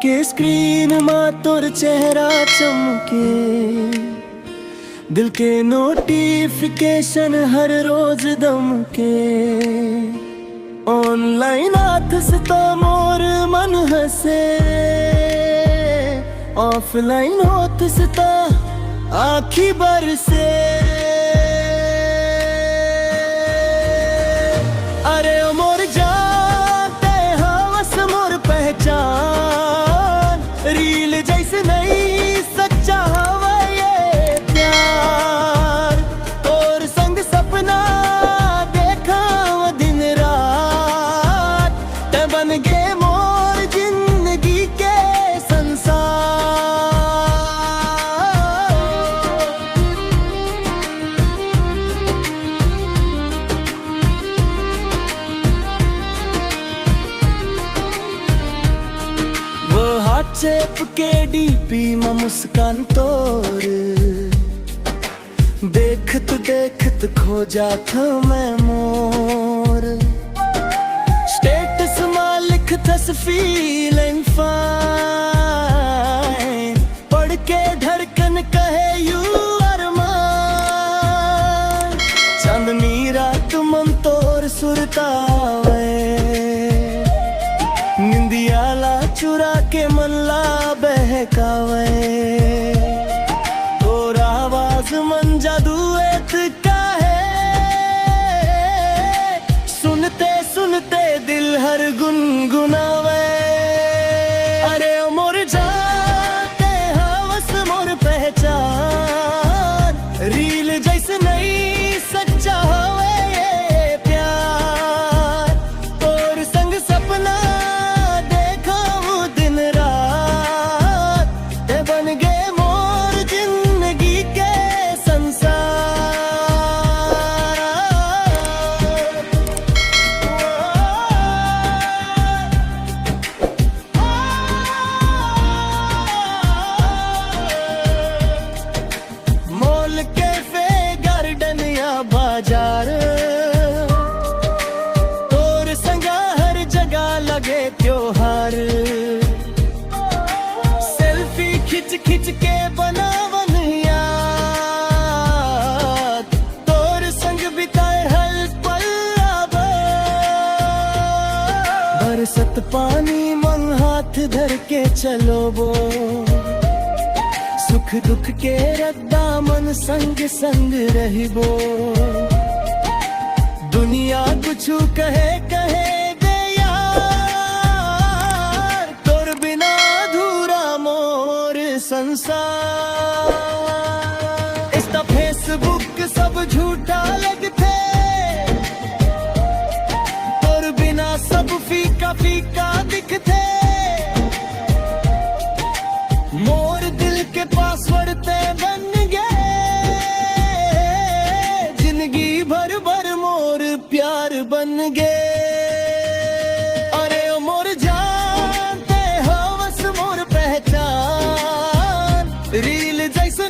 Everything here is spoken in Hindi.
के स्क्रीन मां तोर चेहरा चमके, दिल के नोटिफिकेशन हर रोज दमके। ऑनलाइन हाथ से तो मोर मन हसे, ऑफलाइन होत से तो आखी बरसे। अरे ओ मोर जाते हवस मोर पहचान, रील जैसे नहीं सच्चा हवा ये प्यार। तोर संग सपना देखा दिन रात, ते बन गे मोर जिंदगी के संसार। चेप के डीपी में मुस्कान तोर देखत खो जाता मैं मोर। स्टेटस में लिख फीलिंग फाइन, पढ़ के धड़कन कहे यू आर माइन। चांदनी रात मन तोर सुरतावे, निंदियाला चुरा के मन ला बहकावे। तोर आवाज मन जादू एत का है, सुनते सुनते दिल हर गुनगुनावे। अरे ओ मोर जाते हवस मोर पहचान, रील जैसे नहीं सच्चा हवे ये प्यार। तोर संग सपना बाजार, तोर संगा हर जगह लगे त्योहार। सेल्फी खिंच खिंच के बनावन याद, तोर संग बिताए हर पल अब। बरसत पानी मन हाथ धर के चलो वो, सुख दुख के रद्दा मन संग संग रहिबो। दुनिया कुछु कहे दे यार, तोर बिना अधूरा मोर संसार। इंस्टा फेसबुक सब झूठा लगते, तोर बिना सब फीका फीका दिखते। मोर दिल के पासवर्ड ते बन गए, जिंदगी भर भर मोर प्यार बन गए। अरे ओ मोर जानते हवस मोर पहचान, रील जैसे